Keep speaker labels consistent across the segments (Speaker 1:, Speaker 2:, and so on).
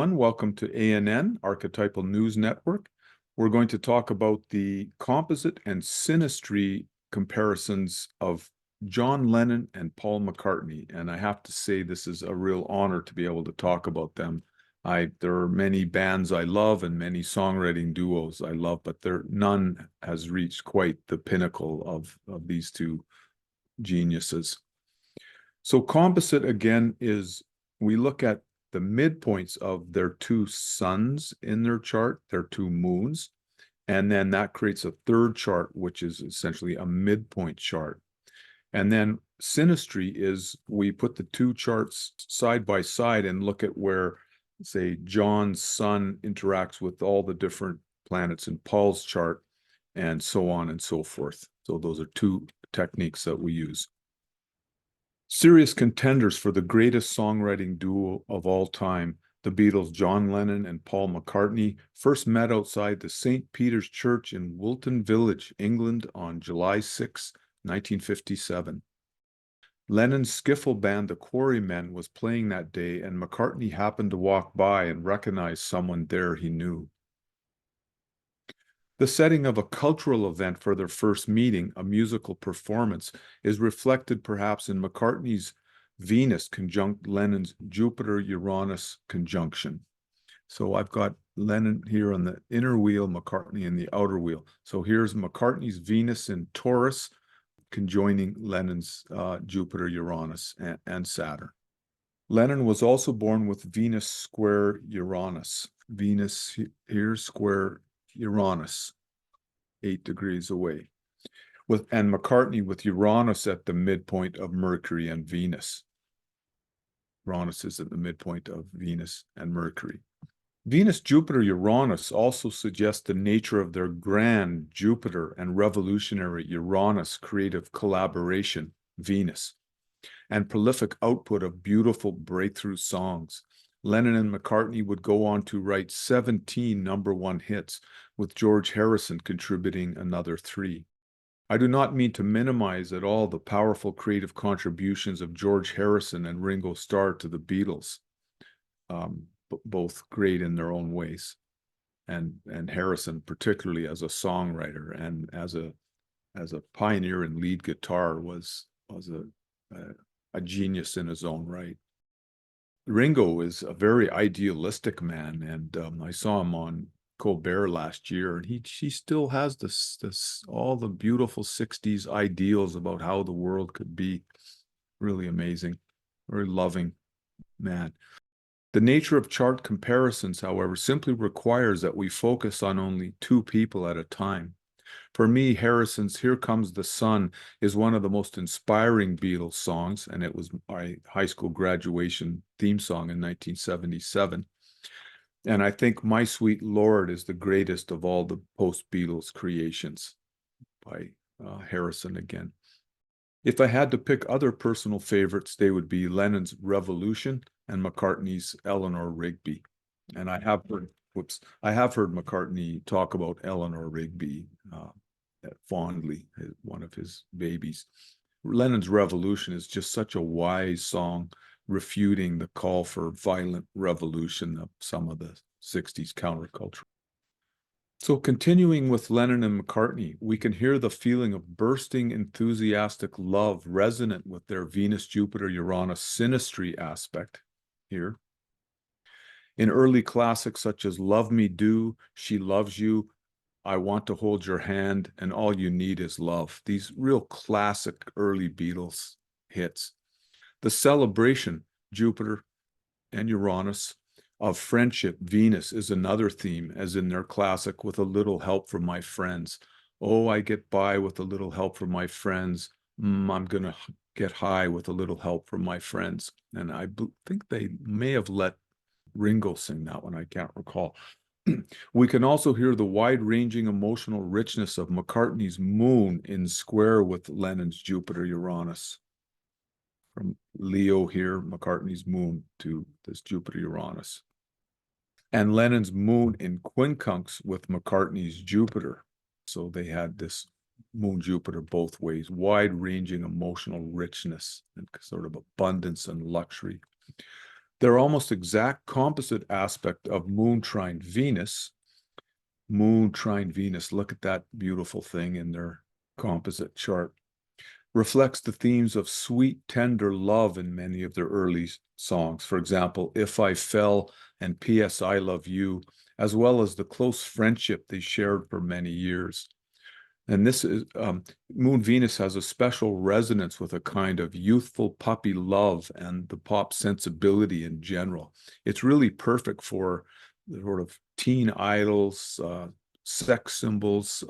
Speaker 1: everyone. Welcome to ANN, Archetypal News Network. We're going to talk about the composite and synastry comparisons of John Lennon and Paul McCartney. And I have to say, this is a real honor to be able to talk about them. There are many bands I love and many songwriting duos I love, but none has reached quite the pinnacle of these two geniuses. So composite, again, is we look at the midpoints of their two suns in their chart, their two moons, and then that creates a third chart, which is essentially a midpoint chart. And then synastry is we put the two charts side by side and look at where, say, John's sun interacts with all the different planets in Paul's chart, and so on and so forth. So those are two techniques that we use. Serious contenders for the greatest songwriting duo of all time, the Beatles' John Lennon and Paul McCartney, first met outside the St. Peter's Church in Woolton Village, England on July 6, 1957. Lennon's skiffle band, the Quarrymen, was playing that day, and McCartney happened to walk by and recognize someone there he knew. The setting of a cultural event for their first meeting, a musical performance, is reflected perhaps in McCartney's Venus conjunct Lennon's Jupiter-Uranus conjunction. So I've got Lennon here on the inner wheel, McCartney in the outer wheel. So here's McCartney's Venus in Taurus conjoining Lennon's Jupiter-Uranus and Saturn. Lennon was also born with Venus square Uranus. Venus here square Uranus, 8 degrees away, and McCartney with Uranus at the midpoint of Mercury and Venus. Uranus is at the midpoint of Venus and Mercury. Venus, Jupiter, Uranus also suggest the nature of their grand Jupiter and revolutionary Uranus creative collaboration, Venus, and prolific output of beautiful breakthrough songs. Lennon and McCartney would go on to write 17 #1 hits, with George Harrison contributing another 3. I do not mean to minimize at all the powerful creative contributions of George Harrison and Ringo Starr to the Beatles, both great in their own ways, and Harrison particularly as a songwriter and as a pioneer in lead guitar was a genius in his own right. Ringo is a very idealistic man, and I saw him on Colbert last year, and he still has this all the beautiful 60s ideals about how the world could be. Really amazing, very loving man. The nature of chart comparisons, however, simply requires that we focus on only two people at a time. For me, Harrison's Here Comes the Sun is one of the most inspiring Beatles songs, and it was my high school graduation theme song in 1977. And I think My Sweet Lord is the greatest of all the post-Beatles creations by Harrison again. If I had to pick other personal favorites, they would be Lennon's Revolution and McCartney's Eleanor Rigby. And I have heard McCartney talk about Eleanor Rigby fondly, one of his babies. Lennon's Revolution is just such a wise song, refuting the call for violent revolution of some of the 60s counterculture. So continuing with Lennon and McCartney, we can hear the feeling of bursting enthusiastic love resonant with their Venus-Jupiter-Uranus synastry aspect here. In early classics such as Love Me Do, She Loves You, I Want to Hold Your Hand, and All You Need Is Love. These real classic early Beatles hits. The celebration, Jupiter and Uranus, of friendship, Venus, is another theme, as in their classic With a Little Help from My Friends. Oh, I get by with a little help from my friends. I'm going to get high with a little help from my friends. And I think they may have let Ringo sing that one. I can't recall. We can also hear the wide-ranging emotional richness of McCartney's Moon in square with Lennon's Jupiter-Uranus. From Leo here, McCartney's Moon to this Jupiter-Uranus. And Lennon's Moon in quincunx with McCartney's Jupiter. So they had this Moon-Jupiter both ways, wide-ranging emotional richness and sort of abundance and luxury. Their almost exact composite aspect of Moon trine Venus, look at that beautiful thing in their composite chart, reflects the themes of sweet, tender love in many of their early songs. For example, If I Fell and P.S. I Love You, as well as the close friendship they shared for many years. And this is, Moon Venus has a special resonance with a kind of youthful puppy love and the pop sensibility in general. It's really perfect for the sort of teen idols, sex symbols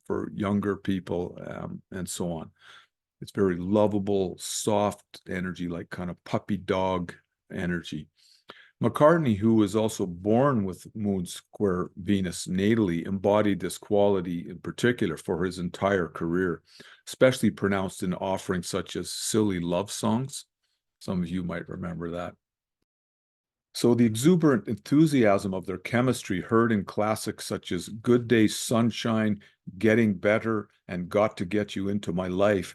Speaker 1: for younger people, and so on. It's very lovable, soft energy, like kind of puppy dog energy. McCartney, who was also born with Moon square Venus natally, embodied this quality in particular for his entire career, especially pronounced in offerings such as Silly Love Songs. Some of you might remember that. So the exuberant enthusiasm of their chemistry heard in classics such as Good Day Sunshine, Getting Better, and Got to Get You Into My Life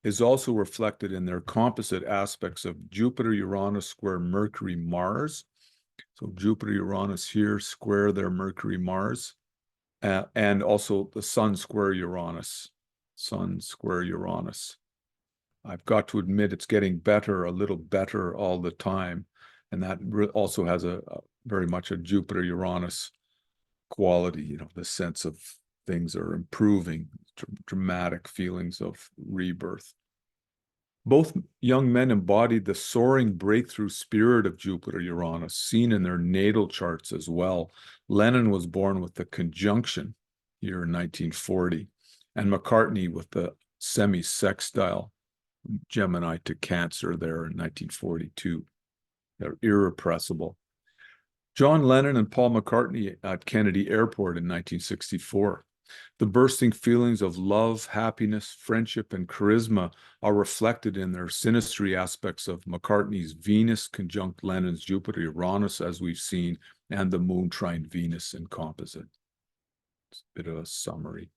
Speaker 1: is also reflected in their composite aspects of Jupiter, Uranus square Mercury, Mars. So Jupiter, Uranus here square their Mercury, Mars, and also the Sun square Uranus. Sun square Uranus. I've got to admit it's getting better, a little better all the time. And that also has a very much a Jupiter, Uranus quality, you know, the sense of things are improving, dramatic feelings of rebirth. Both young men embodied the soaring breakthrough spirit of Jupiter Uranus, seen in their natal charts as well. Lennon was born with the conjunction here in 1940, and McCartney with the semi-sextile Gemini to Cancer there in 1942. They're irrepressible. John Lennon and Paul McCartney at Kennedy Airport in 1964. The bursting feelings of love, happiness, friendship, and charisma are reflected in their synastry aspects of McCartney's Venus conjunct Lennon's Jupiter Uranus, as we've seen, and the Moon trine Venus in composite. It's a bit of a summary.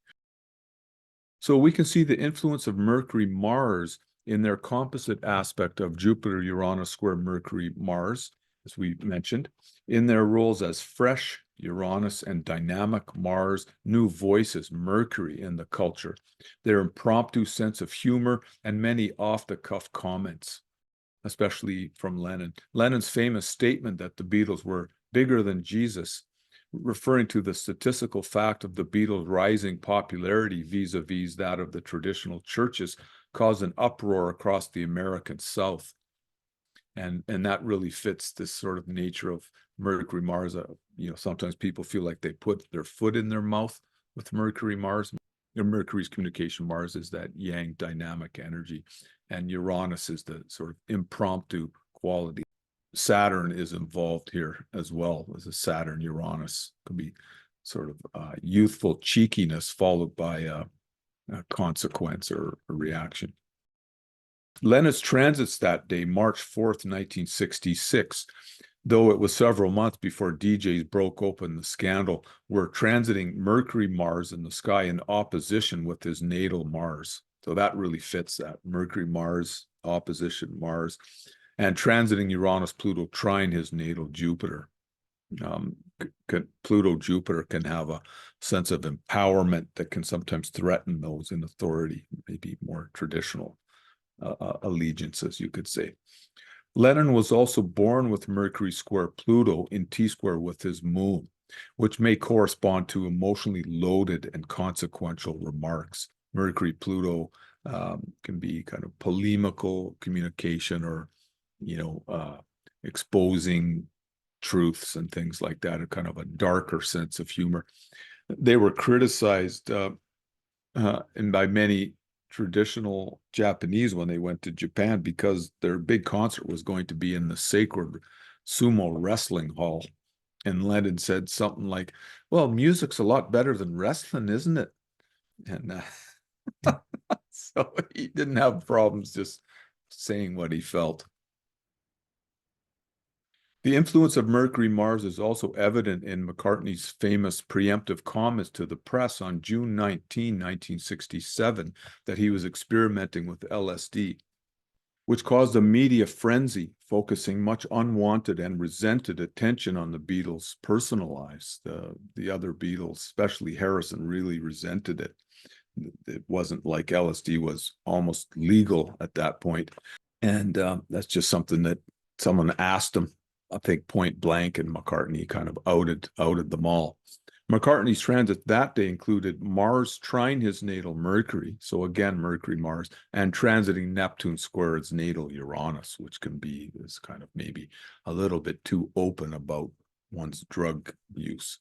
Speaker 1: So we can see the influence of Mercury Mars in their composite aspect of Jupiter Uranus square Mercury Mars, as we mentioned, in their roles as fresh Uranus and dynamic Mars, new voices, Mercury in the culture, their impromptu sense of humor, and many off-the-cuff comments, especially from Lennon. Lennon's famous statement that the Beatles were bigger than Jesus, referring to the statistical fact of the Beatles' rising popularity vis-a-vis that of the traditional churches, caused an uproar across the American South. And that really fits this sort of nature of Mercury Mars. You know, sometimes people feel like they put their foot in their mouth with Mercury Mars. Mercury's communication, Mars is that yang dynamic energy, and Uranus is the sort of impromptu quality. Saturn is involved here as well as a Saturn Uranus. Could be sort of youthful cheekiness followed by a consequence or a reaction. Lennon's transits that day, March 4th, 1966, though it was several months before DJs broke open the scandal, were transiting Mercury Mars in the sky in opposition with his natal Mars. So that really fits that. Mercury Mars, opposition Mars, and transiting Uranus Pluto trine his natal Jupiter. Pluto Jupiter can have a sense of empowerment that can sometimes threaten those in authority, maybe more traditional allegiances, you could say. Lennon was also born with Mercury square Pluto in T-square with his moon, which may correspond to emotionally loaded and consequential remarks. Mercury Pluto can be kind of polemical communication, or, you know, exposing truths and things like that, a kind of a darker sense of humor. They were criticized and by many traditional Japanese when they went to Japan, because their big concert was going to be in the sacred sumo wrestling hall. And Lennon said something like, well, music's a lot better than wrestling, isn't it? And so he didn't have problems just saying what he felt. The influence of Mercury Mars is also evident in McCartney's famous preemptive comments to the press on June 19, 1967, that he was experimenting with LSD. which caused a media frenzy, focusing much unwanted and resented attention on the Beatles' personal lives. The other Beatles, especially Harrison, really resented it. It wasn't like LSD was almost legal at that point. And that's just something that someone asked him, I think point blank, and McCartney kind of outed them all. McCartney's transit that day included Mars trine his natal Mercury, so again, Mercury, Mars, and transiting Neptune square its natal Uranus, which can be this kind of maybe a little bit too open about one's drug use.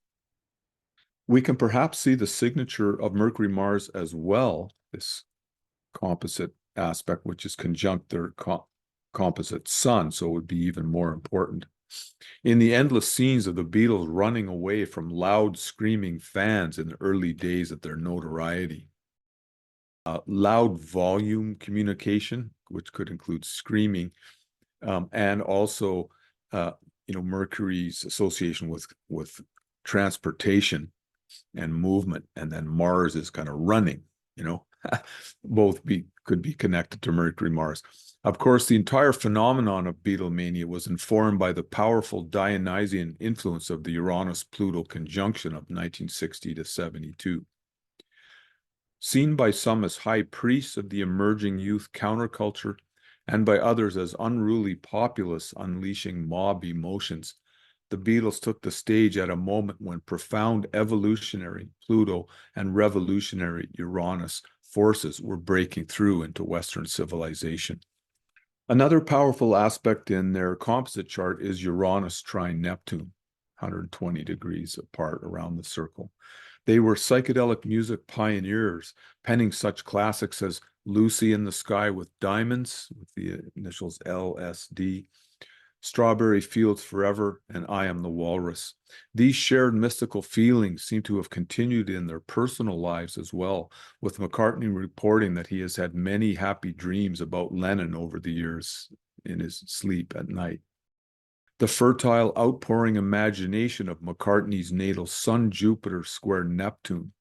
Speaker 1: We can perhaps see the signature of Mercury, Mars as well, this composite aspect, which is conjunct their composite sun, so it would be even more important. In the endless scenes of the Beatles running away from loud screaming fans in the early days of their notoriety. Loud volume communication, which could include screaming, and also, Mercury's association with transportation and movement, and then Mars is kind of running, both could be connected to Mercury, Mars. Of course, the entire phenomenon of Beatlemania was informed by the powerful Dionysian influence of the Uranus-Pluto conjunction of 1960 to 72. Seen by some as high priests of the emerging youth counterculture, and by others as unruly populace unleashing mob emotions, the Beatles took the stage at a moment when profound evolutionary Pluto and revolutionary Uranus forces were breaking through into Western civilization. Another powerful aspect in their composite chart is Uranus trine Neptune, 120 degrees apart around the circle. They were psychedelic music pioneers, penning such classics as Lucy in the Sky with Diamonds, with the initials LSD, Strawberry Fields Forever, and I Am the Walrus. These shared mystical feelings seem to have continued in their personal lives as well, with McCartney reporting that he has had many happy dreams about Lennon over the years in his sleep at night. The fertile, outpouring imagination of McCartney's natal Sun-Jupiter square Neptune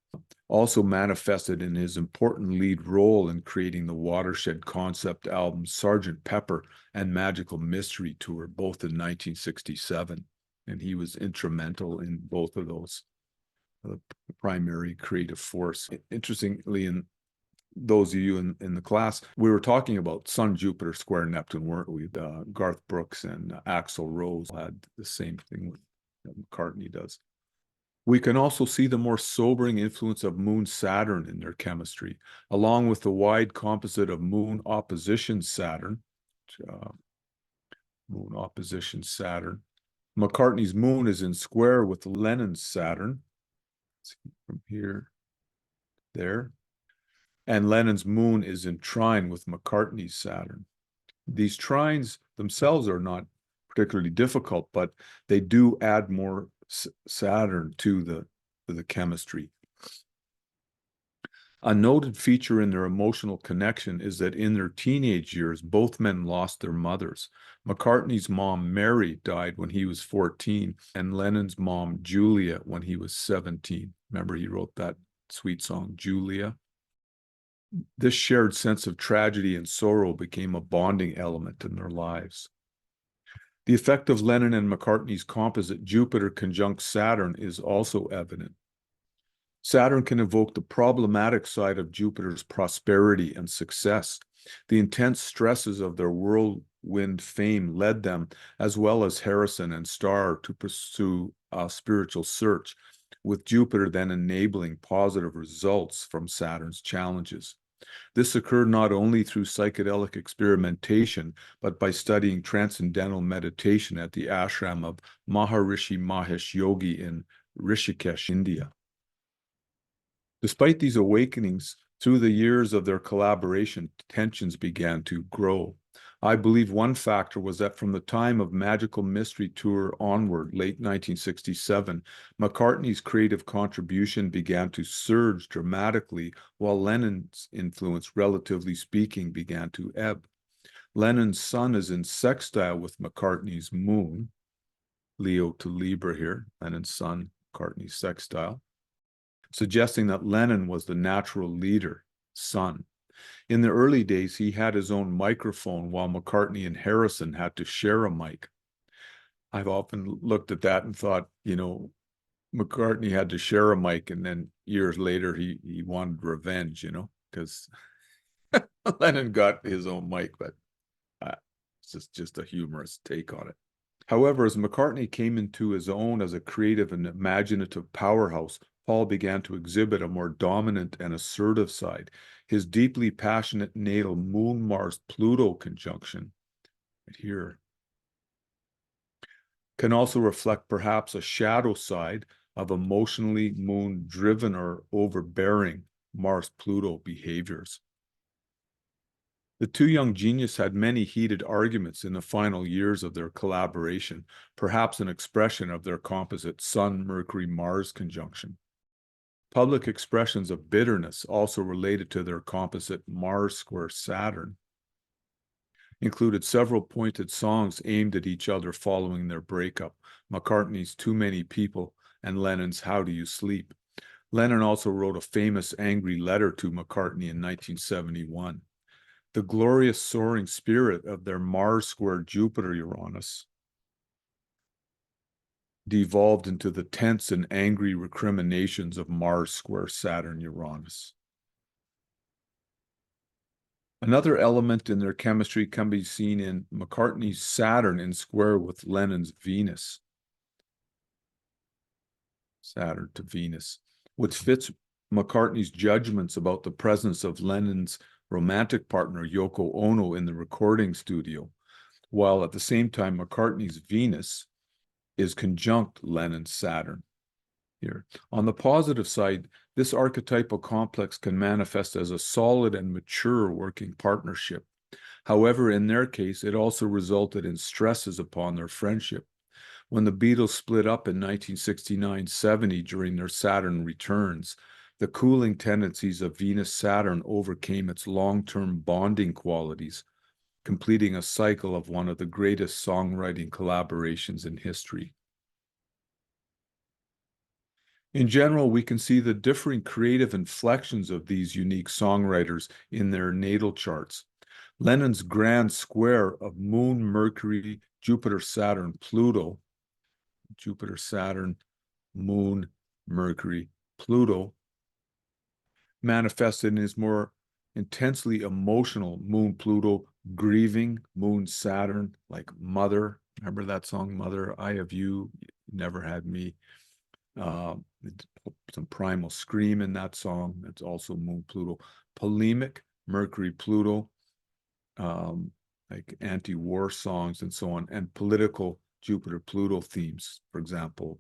Speaker 1: also manifested in his important lead role in creating the watershed concept albums Sgt. Pepper and Magical Mystery Tour, both in 1967. And he was instrumental in both of those, the primary creative force. Interestingly, in those of you in the class, we were talking about Sun-Jupiter square Neptune, weren't we? Garth Brooks and Axl Rose had the same thing that McCartney does. We can also see the more sobering influence of Moon-Saturn in their chemistry, along with the wide composite of Moon opposition Saturn. Moon opposition Saturn. McCartney's Moon is in square with Lennon's Saturn. Let's see from here, there. And Lennon's Moon is in trine with McCartney's Saturn. These trines themselves are not particularly difficult, but they do add more Saturn to the chemistry. A noted feature in their emotional connection is that in their teenage years, both men lost their mothers. McCartney's mom, Mary, died when he was 14, and Lennon's mom, Julia, when he was 17. Remember, he wrote that sweet song, Julia? This shared sense of tragedy and sorrow became a bonding element in their lives. The effect of Lennon and McCartney's composite Jupiter conjunct Saturn is also evident. Saturn can evoke the problematic side of Jupiter's prosperity and success. The intense stresses of their whirlwind fame led them, as well as Harrison and Starr, to pursue a spiritual search, with Jupiter then enabling positive results from Saturn's challenges. This occurred not only through psychedelic experimentation, but by studying transcendental meditation at the ashram of Maharishi Mahesh Yogi in Rishikesh, India. Despite these awakenings, through the years of their collaboration, tensions began to grow. I believe one factor was that from the time of Magical Mystery Tour onward, late 1967, McCartney's creative contribution began to surge dramatically, while Lennon's influence, relatively speaking, began to ebb. Lennon's Sun is in sextile with McCartney's Moon, Leo to Libra here, Lennon's Sun, McCartney's sextile, suggesting that Lennon was the natural leader, Sun. In the early days, he had his own microphone while McCartney and Harrison had to share a mic. I've often looked at that and thought, McCartney had to share a mic, and then years later he wanted revenge, because Lennon got his own mic, but it's just a humorous take on it. However, as McCartney came into his own as a creative and imaginative powerhouse, Paul began to exhibit a more dominant and assertive side. His deeply passionate natal Moon-Mars-Pluto conjunction, right here, can also reflect perhaps a shadow side of emotionally moon-driven or overbearing Mars-Pluto behaviors. The two young geniuses had many heated arguments in the final years of their collaboration, perhaps an expression of their composite Sun-Mercury-Mars conjunction. Public expressions of bitterness also related to their composite Mars square Saturn included several pointed songs aimed at each other following their breakup, McCartney's Too Many People and Lennon's How Do You Sleep. Lennon also wrote a famous angry letter to McCartney in 1971. The glorious soaring spirit of their Mars square Jupiter-Uranus devolved into the tense and angry recriminations of Mars square Saturn-Uranus. Another element in their chemistry can be seen in McCartney's Saturn in square with Lennon's Venus. Saturn to Venus, which fits McCartney's judgments about the presence of Lennon's romantic partner Yoko Ono in the recording studio, while at the same time McCartney's Venus is conjunct Lennon's Saturn. Here. On the positive side, this archetypal complex can manifest as a solid and mature working partnership. However, in their case, it also resulted in stresses upon their friendship. When the Beatles split up in 1969-70 during their Saturn returns, the cooling tendencies of Venus-Saturn overcame its long-term bonding qualities, completing a cycle of one of the greatest songwriting collaborations in history. In general, we can see the differing creative inflections of these unique songwriters in their natal charts. Lennon's grand square of Moon, Mercury, Jupiter, Saturn, Pluto, Jupiter, Saturn, Moon, Mercury, Pluto, manifested in his more intensely emotional Moon, Pluto, grieving, Moon, Saturn, like Mother. Remember that song, Mother, I Have You, Never Had Me. Some primal scream in that song. It's also Moon, Pluto. Polemic, Mercury, Pluto, like anti-war songs and so on, and political Jupiter, Pluto themes, for example,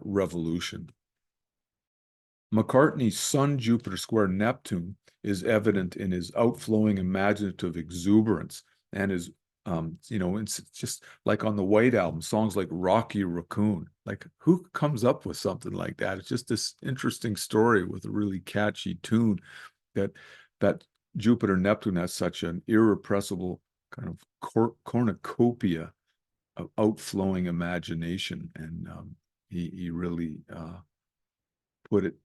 Speaker 1: revolution. McCartney's Sun, Jupiter square Neptune is evident in his outflowing imaginative exuberance and his it's just like on the White Album, songs like Rocky Raccoon. Like, who comes up with something like that? It's just this interesting story with a really catchy tune that Jupiter Neptune has such an irrepressible kind of cornucopia of outflowing imagination, and he really put it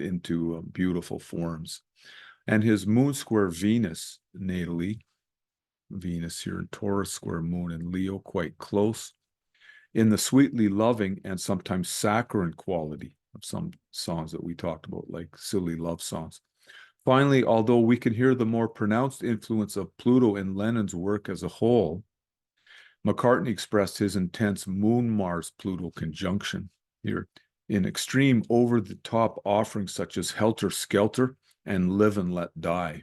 Speaker 1: into beautiful forms. And his Moon square Venus natally, Venus here in Taurus square Moon and Leo, quite close, in the sweetly loving and sometimes saccharine quality of some songs that we talked about, like silly love songs. Finally, although we can hear the more pronounced influence of Pluto in Lennon's work as a whole, McCartney expressed his intense Moon-Mars-Pluto conjunction here in extreme over-the-top offerings such as Helter Skelter and Live and Let Die.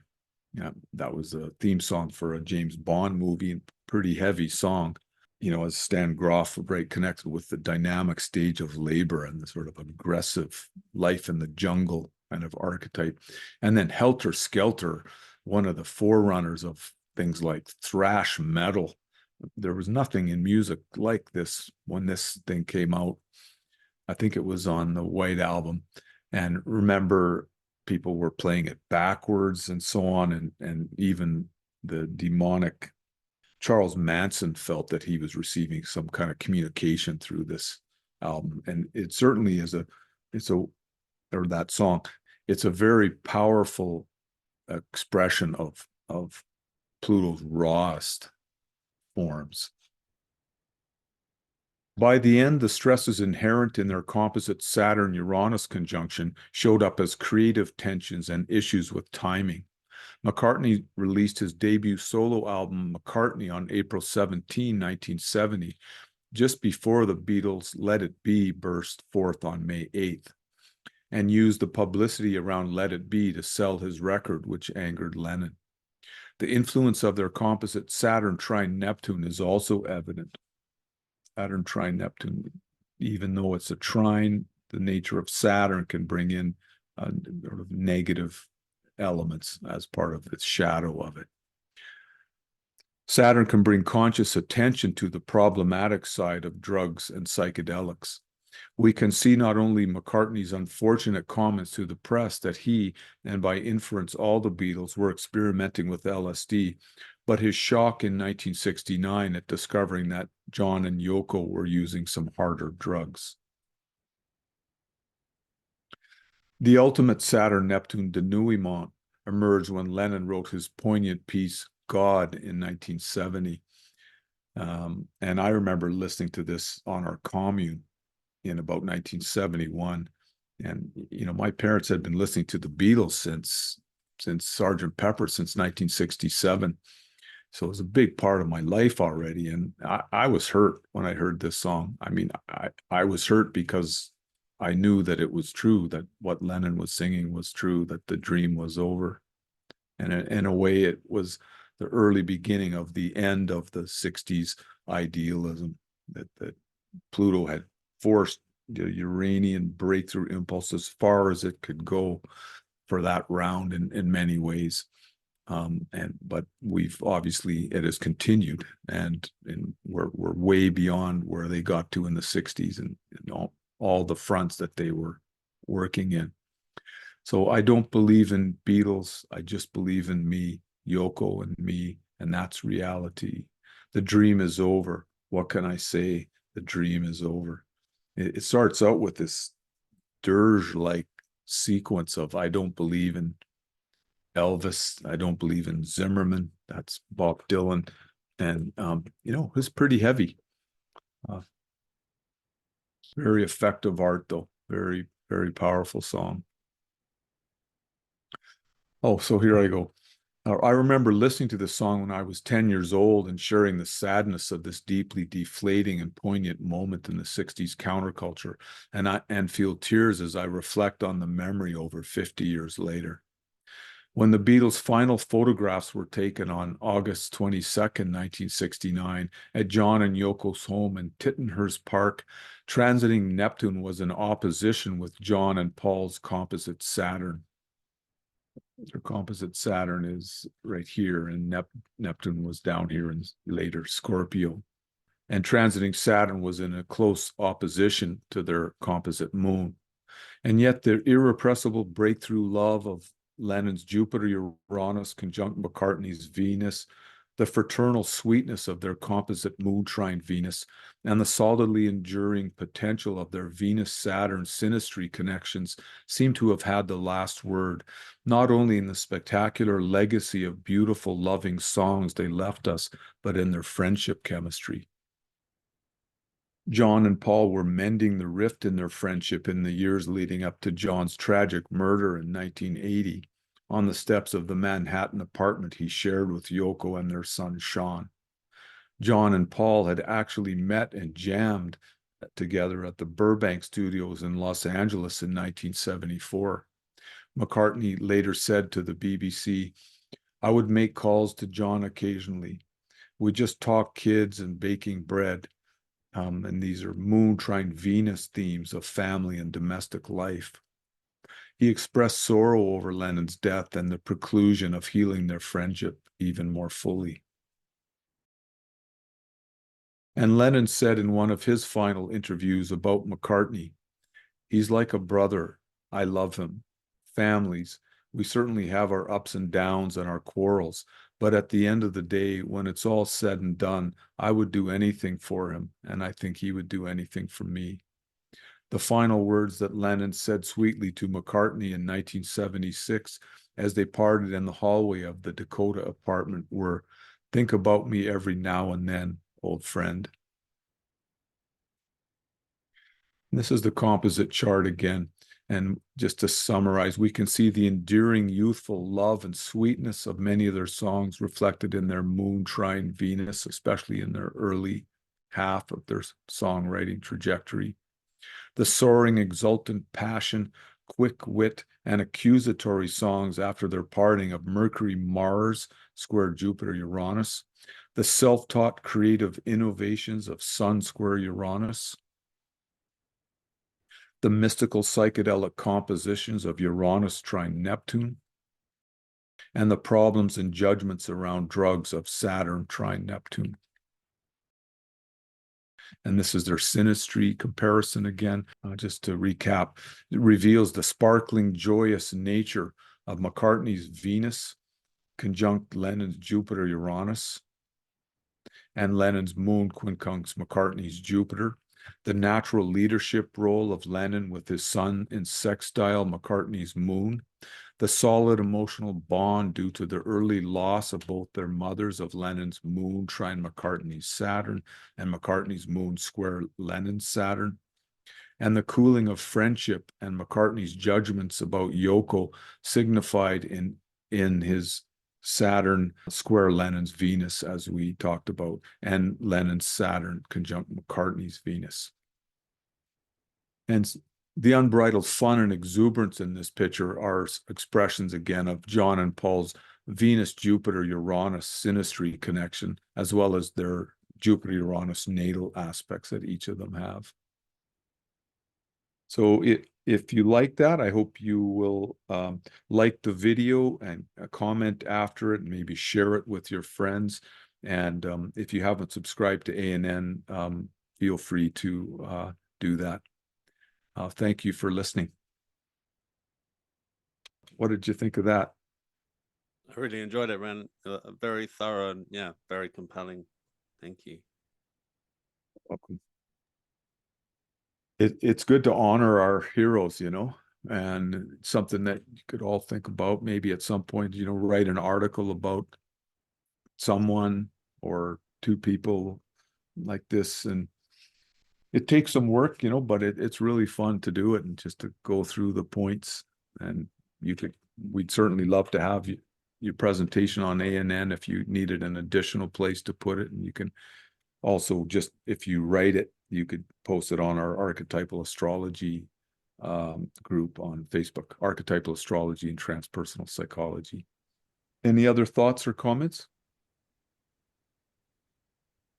Speaker 1: Yeah, that was a theme song for a James Bond movie, pretty heavy song, as Stan Groff very connected with the dynamic stage of labor and the sort of aggressive life in the jungle kind of archetype. And then Helter Skelter, one of the forerunners of things like thrash metal. There was nothing in music like this when this thing came out. I think it was on the White Album. And remember, people were playing it backwards and so on. And even the demonic Charles Manson felt that he was receiving some kind of communication through this album. And it certainly is that song, it's a very powerful expression of Pluto's rawest forms. By the end, the stresses inherent in their composite Saturn-Uranus conjunction showed up as creative tensions and issues with timing. McCartney released his debut solo album, McCartney, on April 17, 1970, just before the Beatles' Let It Be burst forth on May 8th, and used the publicity around Let It Be to sell his record, which angered Lennon. The influence of their composite Saturn trine Neptune is also evident. Saturn trine Neptune, even though it's a trine, the nature of Saturn can bring in sort of negative elements as part of the shadow of it. Saturn can bring conscious attention to the problematic side of drugs and psychedelics. We can see not only McCartney's unfortunate comments to the press that he, and by inference all the Beatles, were experimenting with LSD, but his shock in 1969 at discovering that John and Yoko were using some harder drugs. The ultimate Saturn-Neptune denouement emerged when Lennon wrote his poignant piece, God, in 1970. And I remember listening to this on our commune in about 1971. And, you know, my parents had been listening to the Beatles since Sgt. Pepper, since 1967. So it was a big part of my life already. And I was hurt when I heard this song. I mean, I was hurt because I knew that it was true, that what Lennon was singing was true, that the dream was over. And in a way, it was the early beginning of the end of the 60s idealism that Pluto had forced the Uranian breakthrough impulse as far as it could go for that round in many ways. But we've obviously, it has continued, and we're way beyond where they got to in the 60s and all the fronts that they were working in. So I don't believe in Beatles. I just believe in me, Yoko and me, and that's reality. The dream is over. What can I say? The dream is over. It starts out with this dirge-like sequence of, I don't believe in Elvis. I don't believe in Zimmerman. That's Bob Dylan. And, you know, it's pretty heavy. Very effective art, though. Very, very powerful song. Oh, so here I go. I remember listening to this song when I was 10 years old and sharing the sadness of this deeply deflating and poignant moment in the 60s counterculture, and feel tears as I reflect on the memory over 50 years later. When the Beatles' final photographs were taken on August 22nd, 1969, at John and Yoko's home in Tittenhurst Park, transiting Neptune was in opposition with John and Paul's composite Saturn. Their composite Saturn is right here, and Neptune was down here in later Scorpio. And transiting Saturn was in a close opposition to their composite moon. And yet their irrepressible breakthrough love of Lennon's Jupiter-Uranus conjunct McCartney's Venus, the fraternal sweetness of their composite moon trine Venus, and the solidly enduring potential of their Venus-Saturn synastry connections seem to have had the last word, not only in the spectacular legacy of beautiful, loving songs they left us, but in their friendship chemistry. John and Paul were mending the rift in their friendship in the years leading up to John's tragic murder in 1980 on the steps of the Manhattan apartment he shared with Yoko and their son Sean. John and Paul had actually met and jammed together at the Burbank Studios in Los Angeles in 1974. McCartney later said to the BBC, "I would make calls to John occasionally. We just talk kids and baking bread. And these are moon trine Venus themes of family and domestic life." He expressed sorrow over Lennon's death and the preclusion of healing their friendship even more fully. And Lennon said in one of his final interviews about McCartney, "He's like a brother. I love him. Families, we certainly have our ups and downs and our quarrels, but at the end of the day, when it's all said and done, I would do anything for him, and I think he would do anything for me." The final words that Lennon said sweetly to McCartney in 1976 as they parted in the hallway of the Dakota apartment were, "Think about me every now and then, old friend." This is the composite chart again. And just to summarize, we can see the enduring youthful love and sweetness of many of their songs reflected in their moon trine Venus, especially in their early half of their songwriting trajectory. The soaring, exultant passion, quick wit, and accusatory songs after their parting of Mercury, Mars, square Jupiter, Uranus. The self-taught creative innovations of Sun, square Uranus. The mystical psychedelic compositions of Uranus trine Neptune, and the problems and judgments around drugs of Saturn trine Neptune. And this is their synastry comparison again. Just to recap, it reveals the sparkling, joyous nature of McCartney's Venus conjunct Lennon's Jupiter Uranus, and Lennon's moon quincunx McCartney's Jupiter. The natural leadership role of Lennon with his sun in sextile McCartney's moon, the solid emotional bond due to the early loss of both their mothers of Lennon's moon trine McCartney's Saturn and McCartney's moon square Lennon's Saturn, and the cooling of friendship and McCartney's judgments about Yoko signified in his Saturn square Lennon's Venus, as we talked about, and Lennon's Saturn conjunct McCartney's Venus. And the unbridled fun and exuberance in this picture are expressions again of John and Paul's Venus-Jupiter-Uranus synastry connection, as well as their Jupiter-Uranus natal aspects that each of them have. So if you like that, I hope you will like the video and comment after it, and maybe share it with your friends. And if you haven't subscribed to ANN, feel free to do that. Thank you for listening. What did you think of that?
Speaker 2: I really enjoyed it, Ren. Very thorough and yeah, very compelling. Thank you.
Speaker 1: Welcome. It's good to honor our heroes, you know, and something that you could all think about. Maybe at some point, you know, write an article about someone or two people like this. And it takes some work, you know, but it's really fun to do it and just to go through the points. And we'd certainly love to have your presentation on ANN if you needed an additional place to put it. And you can also just, if you write it, you could post it on our Archetypal Astrology group on Facebook, Archetypal Astrology and Transpersonal Psychology. Any other thoughts or comments?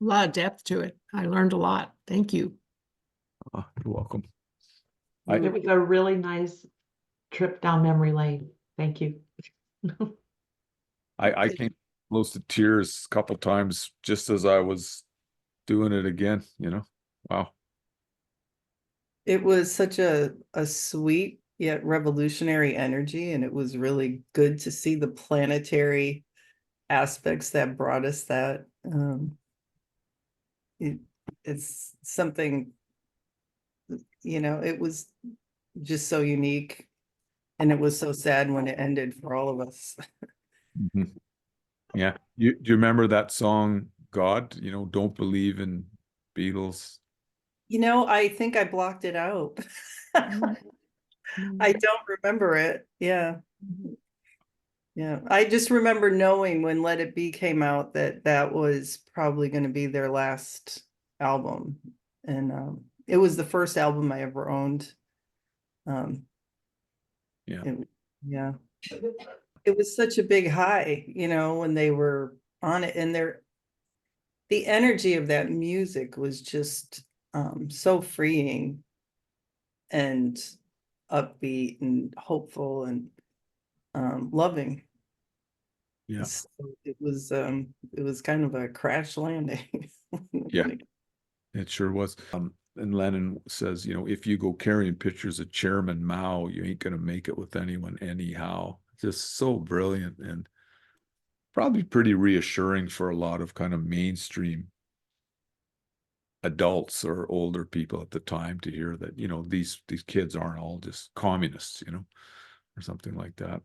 Speaker 3: A lot of depth to it. I learned a lot. Thank you.
Speaker 1: You're welcome.
Speaker 4: It was a really nice trip down memory lane. Thank you.
Speaker 1: I came close to tears a couple times just as I was doing it again, you know. Wow.
Speaker 5: It was such a sweet yet revolutionary energy, and it was really good to see the planetary aspects that brought us that. It's something, you know, it was just so unique, and it was so sad when it ended for all of us.
Speaker 1: Mm-hmm. Yeah. Do you remember that song, God, you know, Don't Believe in Beatles?
Speaker 5: You know, I think I blocked it out. I don't remember it. Yeah. Yeah. I just remember knowing when Let It Be came out that was probably going to be their last album. And it was the first album I ever owned.
Speaker 1: Yeah.
Speaker 5: Yeah. It was such a big high, you know, when they were on it, and the energy of that music was just so freeing and upbeat and hopeful and loving.
Speaker 1: Yeah.
Speaker 5: So it was kind of a crash landing.
Speaker 1: Yeah, it sure was. And Lennon says, you know, if you go carrying pictures of Chairman Mao, you ain't gonna make it with anyone anyhow. Just so brilliant and probably pretty reassuring for a lot of kind of mainstream adults or older people at the time to hear that, you know, these kids aren't all just communists, you know, or something like that.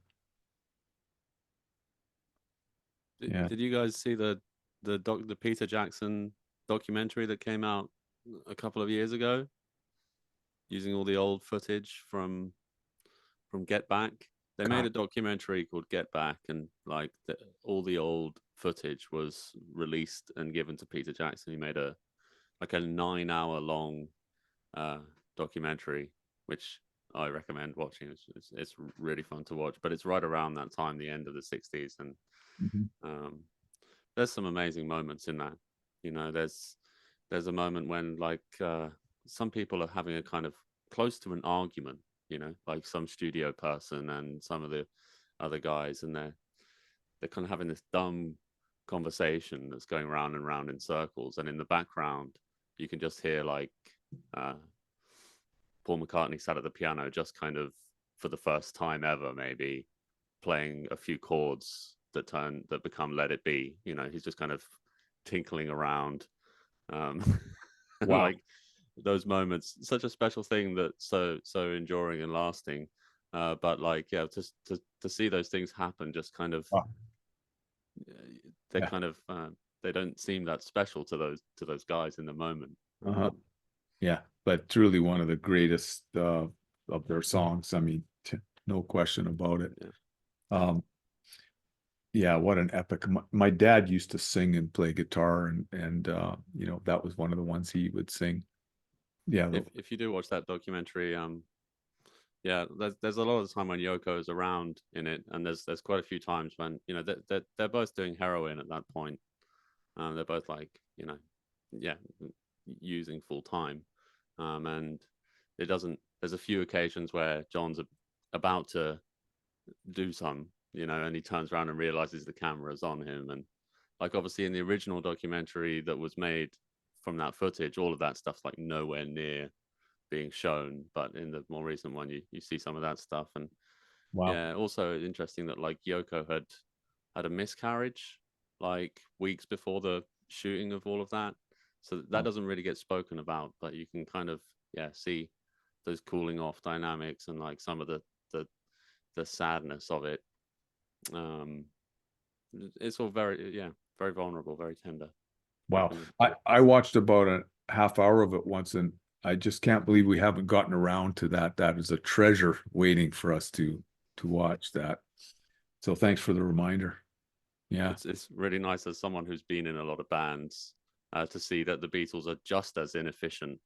Speaker 1: Yeah.
Speaker 2: Did you guys see the Peter Jackson documentary that came out a couple of years ago, using all the old footage from Get Back? They made a documentary called Get Back, and like all the old footage was released and given to Peter Jackson. He made a 9-hour long documentary, which I recommend watching. It's really fun to watch, but it's right around that time, the end of the 60s, and there's some amazing moments in that. You know, there's a moment when some people are having a kind of close to an argument, you know, like some studio person and some of the other guys, and they're kind of having this dumb conversation that's going round and round in circles, and in the background you can just hear Paul McCartney sat at the piano, just kind of for the first time ever maybe playing a few chords that become Let It Be. You know, he's just kind of tinkling around. Wow. Like those moments, such a special thing that's so enduring and lasting. But to see those things happen, just kind of they don't seem that special to those guys in the moment.
Speaker 1: Yeah, but truly one of the greatest of their songs. I mean, no question about it. Yeah, what an epic. My dad used to sing and play guitar, and you know, that was one of the ones he would sing. Yeah.
Speaker 2: If you do watch that documentary, there's a lot of the time when Yoko is around in it, and there's quite a few times when, you know, they're both doing heroin at that point. They're both using full time, and there's a few occasions where John's about to do some, you know, and he turns around and realizes the camera's on him. And obviously in the original documentary that was made from that footage, all of that stuff's nowhere near being shown, but in the more recent one you see some of that stuff. And also interesting that Yoko had a miscarriage weeks before the shooting of all of that, so that doesn't really get spoken about, but you can kind of see those cooling off dynamics and some of the sadness of it. It's all very vulnerable, very tender.
Speaker 1: Wow. I watched about a half hour of it once, and I just can't believe we haven't gotten around to that. That is a treasure waiting for us to watch that. So thanks for the reminder. Yeah.
Speaker 2: It's really nice as someone who's been in a lot of bands to see that the Beatles are just as inefficient,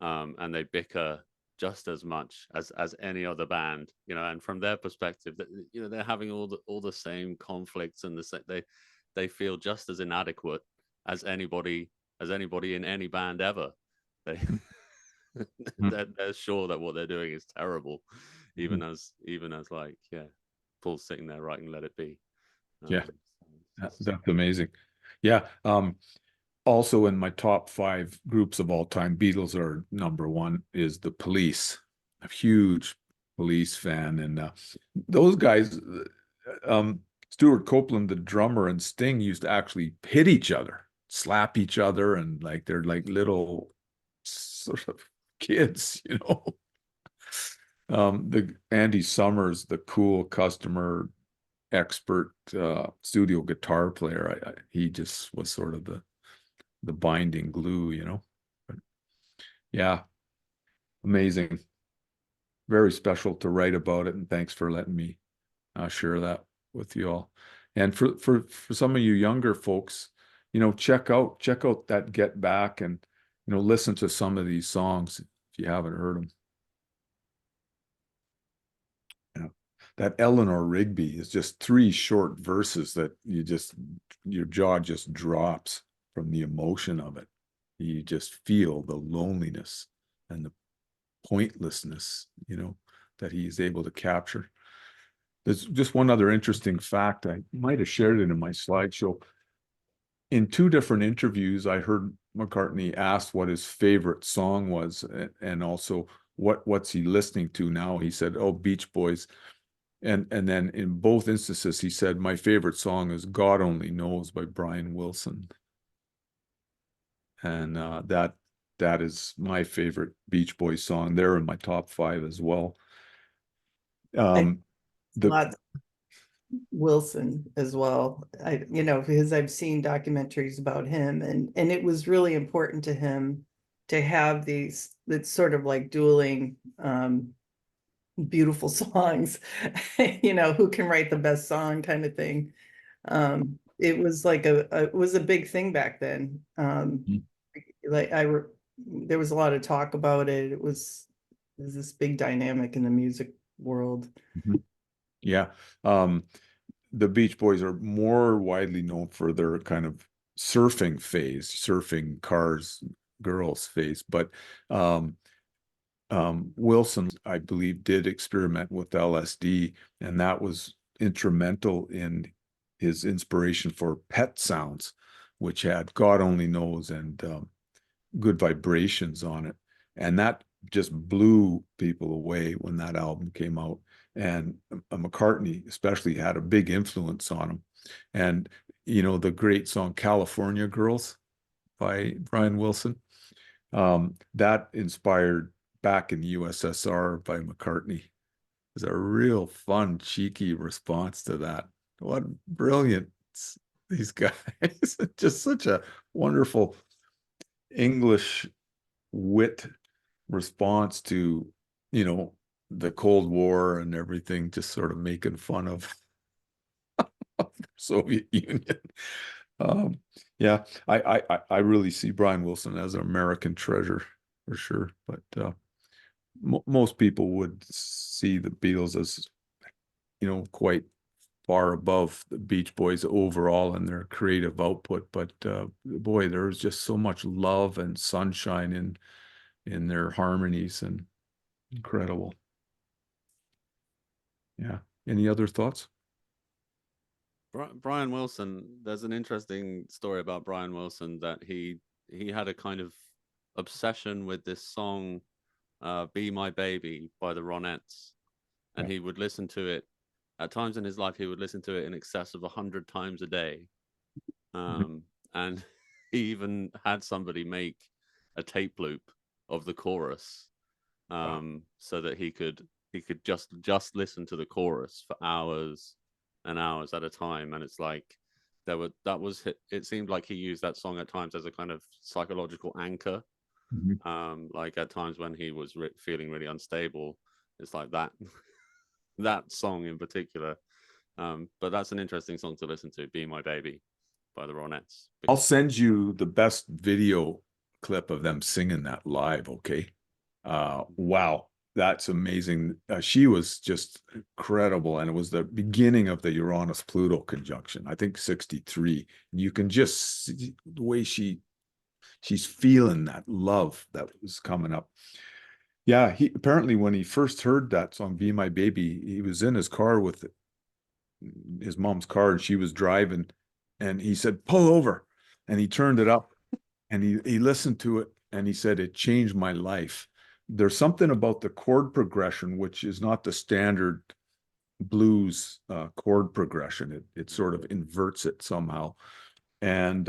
Speaker 2: and they bicker just as much as any other band, you know. And from their perspective, that, you know, they're having all the same conflicts, and they feel just as inadequate as anybody in any band ever. They're sure that what they're doing is terrible, even as Paul's sitting there writing Let It Be.
Speaker 1: That's amazing. Yeah. Also in my top 5 groups of all time, Beatles are number 1, is the Police. A huge Police fan. And those guys, Stuart Copeland, the drummer, and Sting used to actually hit each other, slap each other, and they're little sort of kids, you know. The Andy Summers, the cool customer expert studio guitar player, he just was sort of the binding glue, you know. But yeah, amazing, very special to write about it, and thanks for letting me share that with you all. And for some of you younger folks, you know, check out that Get Back, and, you know, listen to some of these songs if you haven't heard them. Yeah, that Eleanor Rigby is just 3 short verses that your jaw just drops from the emotion of it. You just feel the loneliness and the pointlessness, you know, that he's able to capture. There's just one other interesting fact. I might have shared it in my slideshow. In 2 different interviews, I heard McCartney asked what his favorite song was, and also what's he listening to now. He said, "Oh, Beach Boys." And then in both instances, he said, "My favorite song is God Only Knows" by Brian Wilson. And that is my favorite Beach Boys song. They're in my top 5 as well.
Speaker 5: Wilson as well. Because I've seen documentaries about him, and it was really important to him to have these, that's sort of like dueling beautiful songs, who can write the best song kind of thing. It was like it was a big thing back then. Like there was a lot of talk about it. It was this big dynamic in the music world.
Speaker 1: Yeah. The Beach Boys are more widely known for their kind of surfing phase, surfing cars, girls phase, but Wilson, I believe, did experiment with LSD, and that was instrumental in his inspiration for Pet Sounds, which had God Only Knows and good vibrations on it. And that just blew people away when that album came out. And McCartney especially had a big influence on him. And, the great song California Girls by Brian Wilson, that inspired Back in the USSR by McCartney. Is a real fun, cheeky response to that. What brilliant, these guys. Just such a wonderful English wit response to, the Cold War and everything, just sort of making fun of the Soviet Union. Yeah, I really see Brian Wilson as an American treasure for sure, but most people would see the Beatles as, quite far above the Beach Boys overall in their creative output. But boy, there's just so much love and sunshine in their harmonies, and incredible. Yeah. Any other thoughts?
Speaker 2: Brian Wilson, there's an interesting story about Brian Wilson, that he had a kind of obsession with this song, Be My Baby by the Ronettes. And he would listen to it at times in his life. He would listen to it in excess of 100 times a day. And he even had somebody make a tape loop of the chorus, so that he could just listen to the chorus for hours and hours at a time. And it's like it seemed like he used that song at times as a kind of psychological anchor. Like at times when he was feeling really unstable, it's like that song in particular. But that's an interesting song to listen to, Be My Baby by the Ronettes.
Speaker 1: I'll send you the best video clip of them singing that live, okay? Wow, that's amazing. She was just incredible, and it was the beginning of the Uranus-Pluto conjunction, I think 63. You can just see the way she's feeling that love that was coming up. Yeah, he apparently, when he first heard that song, Be My Baby, he was in his car with his mom's car, and she was driving, and he said, pull over. And he turned it up, and he listened to it, and he said, it changed my life. There's something about the chord progression, which is not the standard blues chord progression. It sort of inverts it somehow. And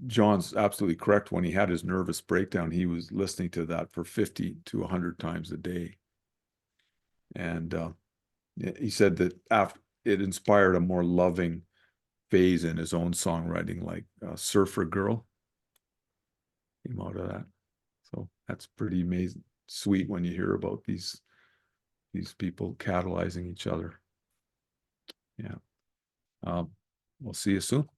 Speaker 1: John's absolutely correct. When he had his nervous breakdown, he was listening to that for 50 to 100 times a day. And he said that after it inspired a more loving phase in his own songwriting, like Surfer Girl came out of that. So that's pretty amazing, sweet when you hear about these people catalyzing each other. Yeah. We'll see you soon.